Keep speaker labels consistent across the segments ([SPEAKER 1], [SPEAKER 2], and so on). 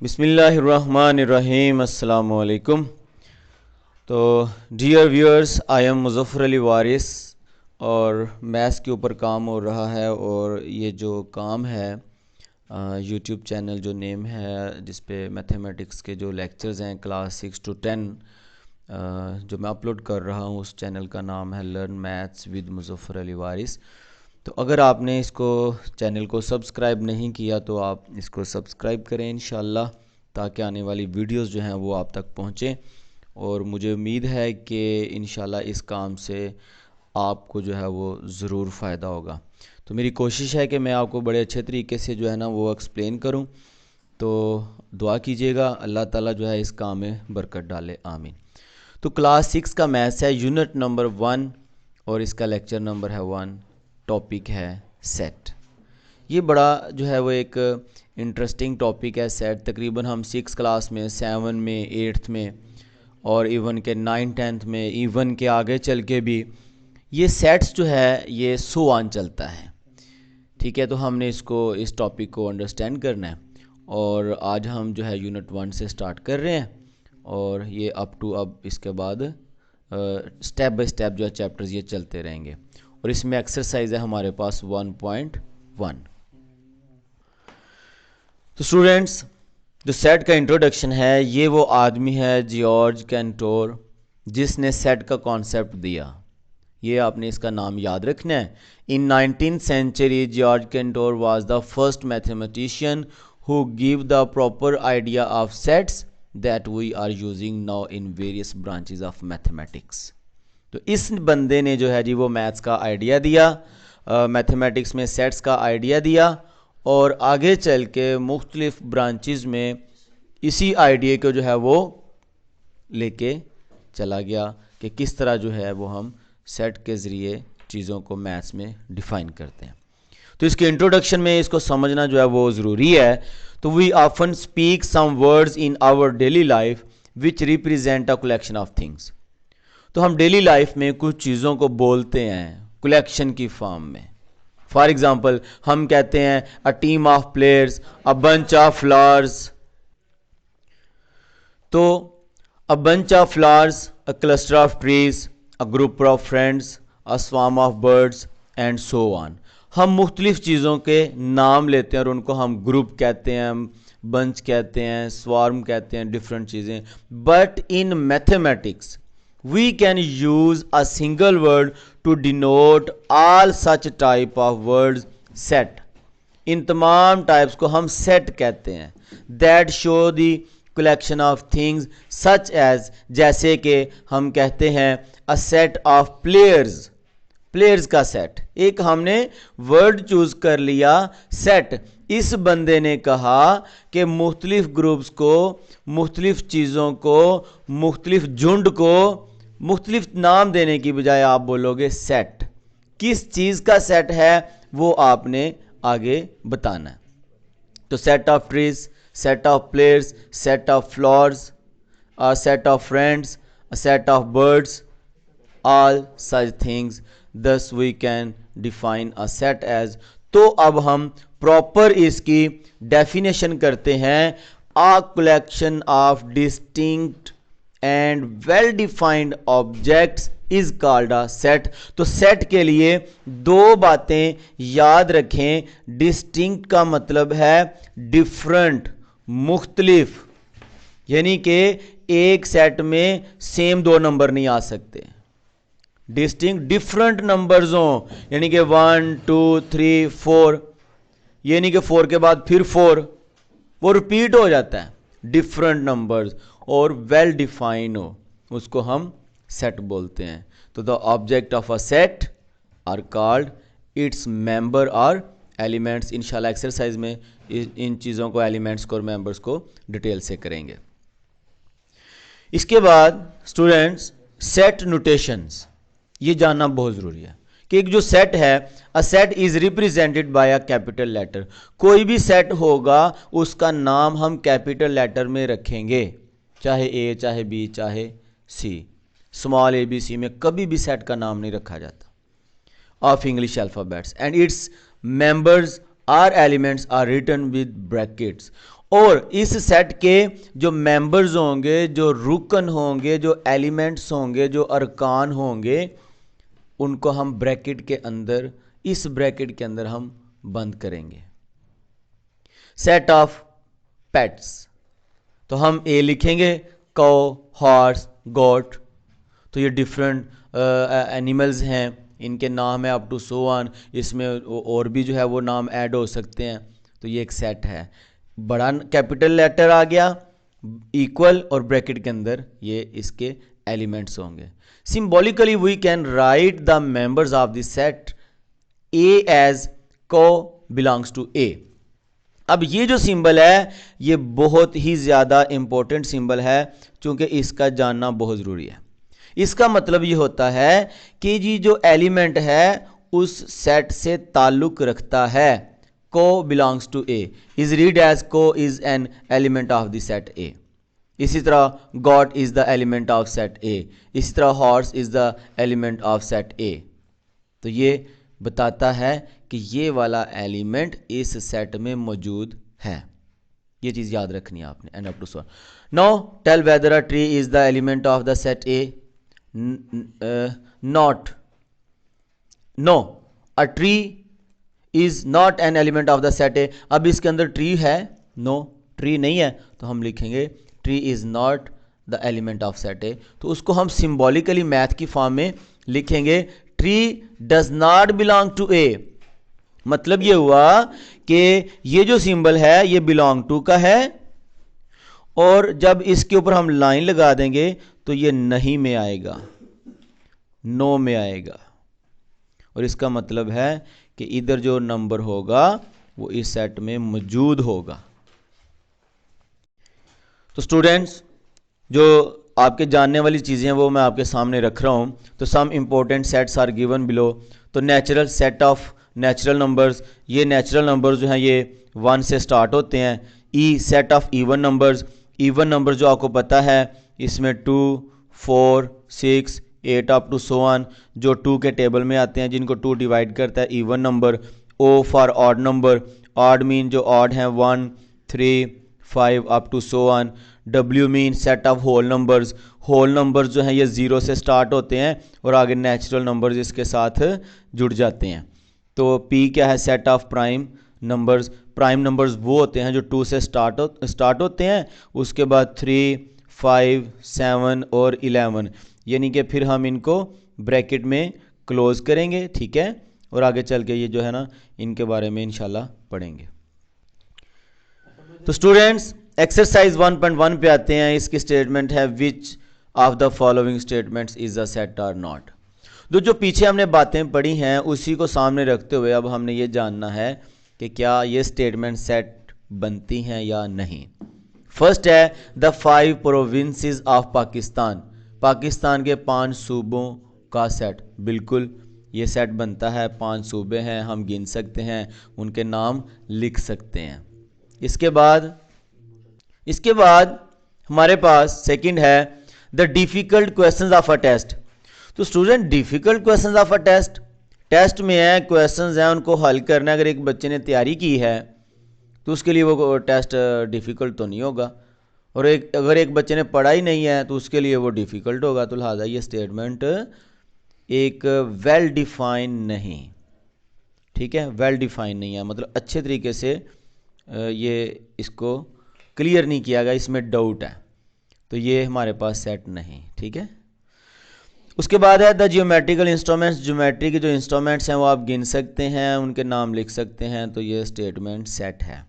[SPEAKER 1] बिस्मिल्लाहिर्रहमानिर्रहीम अस्सलामु अलैकुम। तो dear viewers, I am Muzaffar Ali Waris और मैथ्स के ऊपर काम हो रहा है। और ये जो काम है यूट्यूब चैनल जो नेम है जिस पे मैथमेटिक्स के जो लेक्चर्स हैं क्लास 6 to 10 जो मैं अपलोड कर रहा हूँ, उस चैनल का नाम है learn maths with Muzaffar Ali Waris. तो अगर आपने इसको चैनल को सब्सक्राइब नहीं किया तो आप इसको सब्सक्राइब करें इंशाल्लाह, ताकि आने वाली वीडियोस जो हैं वो आप तक पहुँचें। और मुझे उम्मीद है कि इंशाल्लाह इस काम से आपको जो है वो ज़रूर फ़ायदा होगा। तो मेरी कोशिश है कि मैं आपको बड़े अच्छे तरीके से जो है ना वो एक्सप्लेन करूं। तो दुआ कीजिएगा अल्लाह ताला जो है इस काम में बरकत डाले, आमीन। तो क्लास 6 का मैथ्स है, यूनिट नंबर 1 और इसका लेक्चर नंबर है 1। टॉपिक है सेट। ये बड़ा जो है वो एक इंटरेस्टिंग टॉपिक है सेट। तकरीबन हम 6 क्लास में, 7 में, 8th में और इवन के 9th 10th में, इवन के आगे चल के भी ये सेट्स जो है ये सो ऑन चलता है। ठीक है, तो हमने इस टॉपिक को अंडरस्टैंड करना है। और आज हम जो है यूनिट 1 से स्टार्ट कर रहे हैं और ये अब इसके बाद स्टेप बाय स्टेप जो है चैप्टर्स ये चलते रहेंगे। और इसमें एक्सरसाइज है हमारे पास 1.1। तो स्टूडेंट्स, जो सेट का इंट्रोडक्शन है ये वो आदमी है जॉर्ज कैंटोर जिसने सेट का कॉन्सेप्ट दिया। ये आपने इसका नाम याद रखना है। In 19th century George Cantor was the first mathematician who give the proper idea of sets that we are using now in various branches of mathematics. तो इस बंदे ने जो है जी वो मैथ्स का आइडिया दिया, मैथमेटिक्स में सेट्स का आइडिया दिया और आगे चल के मुख्तलिफ ब्रांचेस में इसी आइडिया को जो है वो लेके चला गया कि किस तरह जो है वो हम सेट के ज़रिए चीज़ों को मैथ्स में डिफ़ाइन करते हैं। तो इसके इंट्रोडक्शन में इसको समझना जो है वो ज़रूरी है। तो we often speak some words in our daily life which represent a collection of things. तो हम डेली लाइफ में कुछ चीज़ों को बोलते हैं कलेक्शन की फॉर्म में। फॉर एग्जाम्पल हम कहते हैं a team of players, a bunch of flowers. तो a bunch of flowers, a cluster of trees, a group of friends, a swarm of birds and so on. हम मुख्तलिफ चीज़ों के नाम लेते हैं और उनको हम ग्रुप कहते हैं, बंच कहते हैं, स्वार्म कहते हैं, डिफरेंट चीज़ें। But in mathematics we can use a single word to denote all such type of words set। इन तमाम टाइप्स को हम सेट कहते हैं। that show the collection of things such as, जैसे कि हम कहते हैं a set of players, players का सेट। एक हमने वर्ड चूज कर लिया सेट। इस बंदे ने कहा कि मुख्तलिफ ग्रुप्स को, मुख्तलिफ चीज़ों को, मुख्तलिफ झुंड को मुख्तलिफ नाम देने की बजाय आप बोलोगे सेट। किस चीज़ का सेट है वो आपने आगे बताना है। तो set of trees, set of players, set of flowers, a set of friends, a set of birds, all such things, thus we can define a set as। तो अब हम प्रॉपर इसकी डेफिनेशन करते हैं। a collection of distinct and well defined objects is called a set। तो set के लिए दो बातें याद रखें। डिस्टिंक्ट का मतलब है डिफरेंट, मुख्तलिफ, यानी कि एक सेट में सेम दो नंबर नहीं आ सकते। डिस्टिंक्ट डिफरेंट नंबर्स हो, यानी कि 1 2 3 4, यानी कि 4 के बाद फिर 4, वो रिपीट हो जाता है। डिफरेंट नंबर्स और वेल डिफाइन हो, उसको हम सेट बोलते हैं। तो the object of a set are called its member और एलिमेंट्स। इंशाल्लाह एक्सरसाइज में इन चीज़ों को, एलिमेंट्स को और मेंबर्स को डिटेल से करेंगे। इसके बाद स्टूडेंट्स सेट नोटेशंस ये जानना बहुत ज़रूरी है कि एक जो सेट है, a set is represented by a capital letter. कोई भी सेट होगा उसका नाम हम कैपिटल लेटर में रखेंगे, चाहे ए, चाहे बी, चाहे सी। स्मॉल ए बी सी में कभी भी सेट का नाम नहीं रखा जाता। Of English alphabets and its members are elements are written with brackets. और इस सेट के जो मेंबर्स होंगे, जो रुकन होंगे, जो एलिमेंट्स होंगे, जो अरकान होंगे, उनको हम ब्रैकेट के अंदर, इस ब्रैकेट के अंदर हम बंद करेंगे। सेट ऑफ पेट्स, तो हम ए लिखेंगे, काउ, हॉर्स, गोट, तो ये डिफरेंट एनिमल्स हैं, इनके नाम है अप टू सो ऑन, इसमें और भी जो है वो नाम ऐड हो सकते हैं। तो ये एक सेट है, बड़ा कैपिटल लेटर आ गया, इक्वल, और ब्रैकेट के अंदर ये इसके एलिमेंट्स होंगे। Symbolically we can write the members of the set A as को बिलोंग्स टू ए। अब ये जो सिंबल है ये बहुत ही ज़्यादा इंपॉर्टेंट सिंबल है, क्योंकि इसका जानना बहुत ज़रूरी है। इसका मतलब ये होता है कि ये जो एलिमेंट है उस सेट से ताल्लुक रखता है। Cow belongs to A is read as cow is an element of the set A. इसी तरह god is the element of set A, इसी तरह horse is the element of set A. तो ये बताता है कि ये वाला एलिमेंट इस सेट में मौजूद है। ये चीज़ याद रखनी है आपने। And up to so now tell whether a tree is the element of the set A. Not, no, a tree is not an element of the set A. अब इसके अंदर ट्री है? नो, ट्री नहीं है, तो हम लिखेंगे tree is not the element of set A. तो उसको हम सिंबॉलिकली मैथ की फॉर्म में लिखेंगे, tree does not belong to A. मतलब ये हुआ कि ये जो सिंबल है ये बिलोंग टू का है, और जब इसके ऊपर हम लाइन लगा देंगे तो ये नहीं में आएगा, नो में आएगा। और इसका मतलब है कि इधर जो नंबर होगा वो इस सेट में मौजूद होगा। तो स्टूडेंट्स, जो आपके जानने वाली चीज़ें हैं वो मैं आपके सामने रख रहा हूँ। तो some important sets are given below. तो natural set of natural numbers, ये नेचुरल नंबर्स जो हैं ये 1 से स्टार्ट होते हैं। E set of even numbers, even number जो आपको पता है इसमें 2, 4, 6, 8 अप टू सो ऑन जो 2 के टेबल में आते हैं, जिनको 2 डिवाइड करता है, even number. O for odd number, odd mean जो ऑड हैं 1, 3, 5 up to so on. W mean set of whole numbers, whole numbers जो हैं ये 0 से स्टार्ट होते हैं और आगे नेचुरल नंबर्स इसके साथ जुड़ जाते हैं। तो पी क्या है? Set of prime numbers, prime numbers वो होते हैं जो 2 से स्टार्ट होते हैं, उसके बाद 3, 5, 7 और 11, यानी कि फिर हम इनको ब्रैकेट में क्लोज करेंगे, ठीक है। और आगे चल के ये जो है ना इनके बारे में इंशाल्लाह पढ़ेंगे। तो स्टूडेंट्स एक्सरसाइज 1.1 पे आते हैं। इसकी स्टेटमेंट है विच of the following statements is a set और नॉट। जो पीछे हमने बातें पढ़ी हैं उसी को सामने रखते हुए अब हमने ये जानना है कि क्या ये स्टेटमेंट सेट बनती हैं या नहीं। फर्स्ट है the 5 provinces of Pakistan, Pakistan के 5 सूबों का सेट। बिल्कुल ये सेट बनता है, 5 सूबे हैं, हम गिन सकते हैं, उनके नाम लिख सकते हैं। इसके बाद हमारे पास सेकंड है the difficult questions of a test. तो student difficult questions of a test, test में है क्वेश्चंस हैं उनको हल करना। अगर एक बच्चे ने तैयारी की है तो उसके लिए वो टेस्ट डिफ़िकल्ट तो नहीं होगा, और अगर एक बच्चे ने पढ़ा ही नहीं है तो उसके लिए वो डिफ़िकल्ट होगा। तो लिहाजा ये स्टेटमेंट एक वेल डिफाइन नहीं, ठीक है, वेल डिफाइन नहीं है, मतलब अच्छे तरीके से ये इसको क्लियर नहीं किया गया, इसमें डाउट है, तो ये हमारे पास सेट नहीं, ठीक है। उसके बाद है द जियोमेट्रिकल इंस्ट्रूमेंट्स, ज्योमेट्री के जो इंस्ट्रूमेंट्स हैं वो आप गिन सकते हैं, उनके नाम लिख सकते हैं, तो ये स्टेटमेंट सेट है।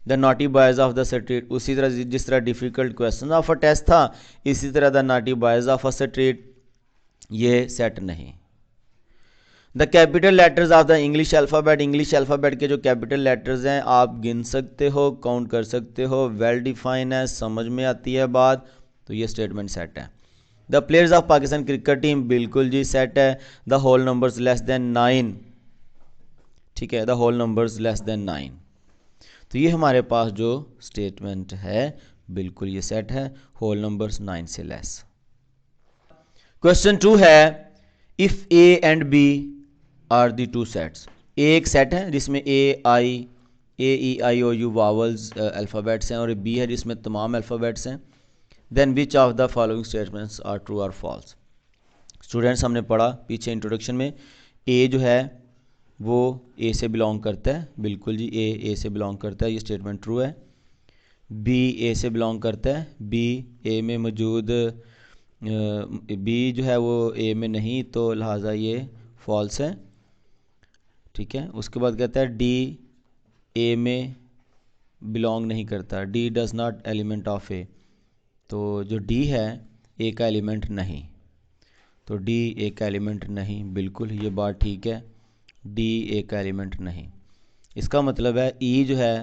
[SPEAKER 1] The naughty boys of the street, उसी तरह जिस तरह difficult question of a test था इसी तरह the naughty boys of a street, ये सेट नहीं। The capital letters of the English alphabet, English alphabet के जो कैपिटल लेटर्स हैं आप गिन सकते हो, काउंट कर सकते हो, वेल डिफाइन है, समझ में आती है बात, तो ये स्टेटमेंट सेट है। The players of Pakistan cricket team, बिल्कुल जी सेट है। The whole numbers less than 9, ठीक है, the whole numbers less than 9, तो ये हमारे पास जो स्टेटमेंट है बिल्कुल ये सेट है, होल नंबर्स 9 से लेस। क्वेश्चन 2 है if A and B are the 2 sets, A एक सेट है जिसमें A, I AEIOU vowels alphabets हैं और बी है जिसमें तमाम अल्फ़ाबेट्स हैं। Then which of the following statements are true और फॉल्स। स्टूडेंट्स हमने पढ़ा पीछे इंट्रोडक्शन में, ए जो है वो ए से बिलोंग करता है, बिल्कुल जी ए से बिलोंग करता है, ये स्टेटमेंट ट्रू है। बी ए से बिलोंग करता है, बी ए में मौजूद, बी जो है वो ए में नहीं, तो लिहाजा ये फॉल्स है, ठीक है। उसके बाद कहता है डी ए में बिलोंग नहीं करता, D does not element of A, तो जो डी है ए का एलिमेंट नहीं, तो डी ए का एलिमेंट नहीं, बिल्कुल ये बात ठीक है, डी ए का एलिमेंट नहीं। इसका मतलब है ई जो है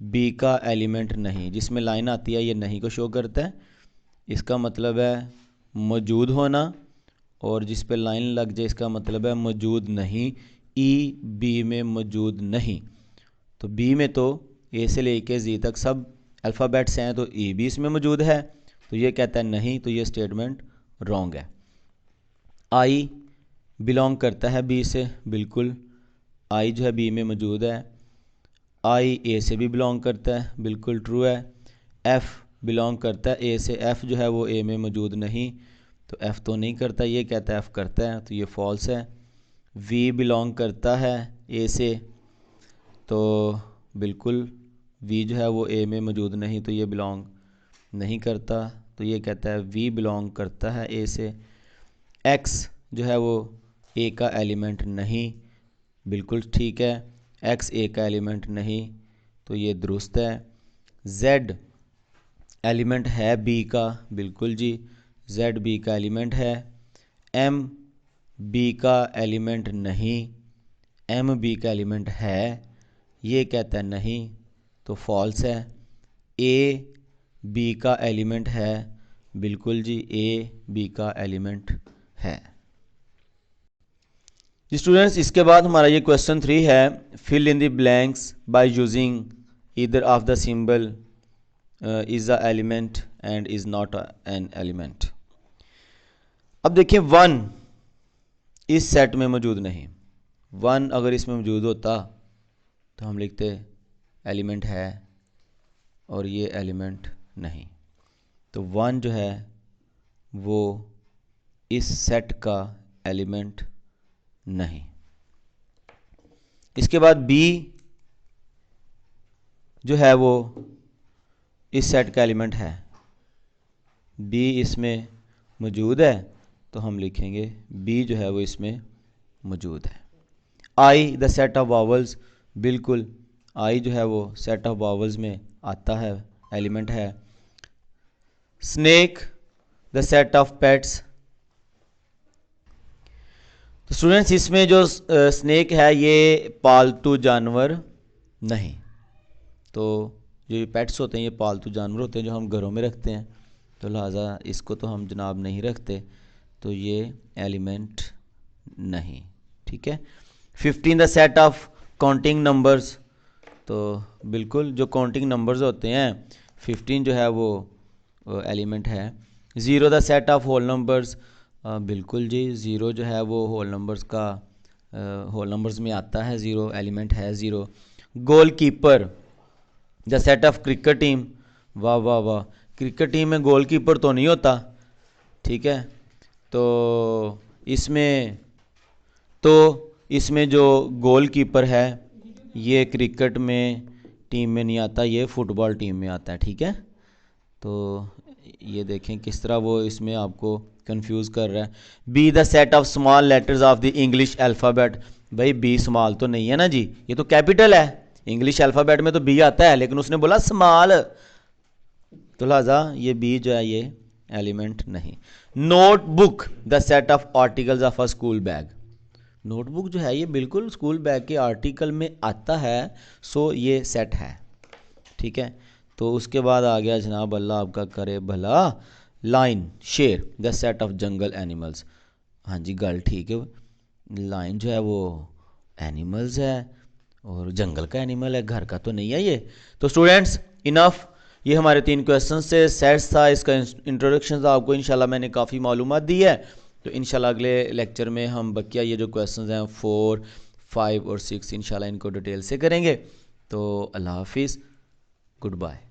[SPEAKER 1] बी का एलिमेंट नहीं, जिसमें लाइन आती है ये नहीं को शो करता है, इसका मतलब है मौजूद होना, और जिस पे लाइन लग जाए इसका मतलब है मौजूद नहीं, ई बी में मौजूद नहीं। तो बी में तो ए से लेके जी तक सब अल्फ़ाबेट्स हैं, तो ई भी इसमें मौजूद है, तो ये कहता है नहीं, तो ये स्टेटमेंट रॉन्ग है। आई बिलोंग करता है बी से, बिल्कुल आई जो है बी में मौजूद है। आई ए से भी बिलोंग करता है, बिल्कुल ट्रू है। एफ़ बिलोंग करता है ए से, एफ़ जो है वो ए में मौजूद नहीं, तो एफ़ तो नहीं करता, ये कहता है एफ़ करता है, तो ये फॉल्स है। वी बिलोंग करता है ए से, तो बिल्कुल वी जो है वो ए में मौजूद नहीं, तो ये बिलोंग नहीं करता, तो ये कहता है वी बिलोंग करता है ए से। एक्स जो है वो ए का एलिमेंट नहीं, बिल्कुल ठीक है, एक्स ए का एलिमेंट नहीं, तो ये दुरुस्त है। जेड एलिमेंट है बी का, बिल्कुल जी जेड बी का एलिमेंट है। एम बी का एलिमेंट नहीं, एम बी का एलिमेंट है, ये कहता है नहीं, तो फॉल्स है। ए बी का एलिमेंट है, बिल्कुल जी ए बी का एलिमेंट है। स्टूडेंट्स इसके बाद हमारा ये क्वेश्चन 3 है, fill in the blanks by using either of the symbol is a element and is not an element. अब देखिए 1 इस सेट में मौजूद नहीं, 1 अगर इसमें मौजूद होता तो हम लिखते एलिमेंट है, और ये एलिमेंट नहीं, तो 1 जो है वो इस सेट का एलिमेंट नहीं। इसके बाद बी जो है वो इस सेट का एलिमेंट है, बी इसमें मौजूद है, तो हम लिखेंगे बी जो है वो इसमें मौजूद है। I the set of vowels, बिल्कुल आई जो है वो सेट ऑफ वावल्स में आता है, एलिमेंट है। Snake the set of pets, तो स्टूडेंट्स इसमें जो स्नेक है ये पालतू जानवर नहीं, तो जो ये पेट्स होते हैं ये पालतू जानवर होते हैं जो हम घरों में रखते हैं, तो लिहाजा इसको तो हम जनाब नहीं रखते, तो ये एलिमेंट नहीं, ठीक है। 15 the set of counting numbers, तो बिल्कुल जो काउंटिंग नंबर्स होते हैं 15 जो है वो एलिमेंट है। 0 the set of whole numbers, बिल्कुल जी 0 जो है वो होल नंबर्स का होल नंबर्स में आता है, 0 एलिमेंट है 0। Goalkeeper the set of cricket team, वाह वाह वाह, क्रिकेट टीम में गोल कीपर तो नहीं होता, ठीक है, तो इसमें जो गोल कीपर है ये क्रिकेट में टीम में नहीं आता, ये फुटबॉल टीम में आता है, ठीक है। तो ये देखें किस तरह वो इसमें आपको कंफ्यूज कर रहा है। Be the set of small letters of the English alphabet, भाई बी स्मॉल तो नहीं है ना जी, ये तो कैपिटल है, इंग्लिश अल्फ़ाबेट में तो बी आता है, लेकिन उसने बोला स्मॉल, तो लिहाजा ये बी जो है ये एलिमेंट नहीं। Notebook the set of articles of a school bag, notebook जो है ये बिल्कुल स्कूल बैग के आर्टिकल में आता है, सो ये सेट है, ठीक है। तो उसके बाद आ गया जनाब अल्लाह आपका करे भला, लाइन शेर the set of jungle animals, हाँ जी गल ठीक है, लाइन जो है वो एनिमल्स है और जंगल का एनिमल है, घर का तो नहीं है ये। तो स्टूडेंट्स इनफ, ये हमारे 3 क्वेश्चन से सेट्स था, इसका इंट्रोडक्शन था, आपको इंशाल्लाह मैंने काफ़ी मालूमात दी है। तो इंशाल्लाह अगले लेक्चर में हम बकिया ये जो क्वेश्चंस हैं 4, 5 और 6 इंशाल्लाह इनको डिटेल से करेंगे। तो अल्लाह हाफिज़, गुड बाय।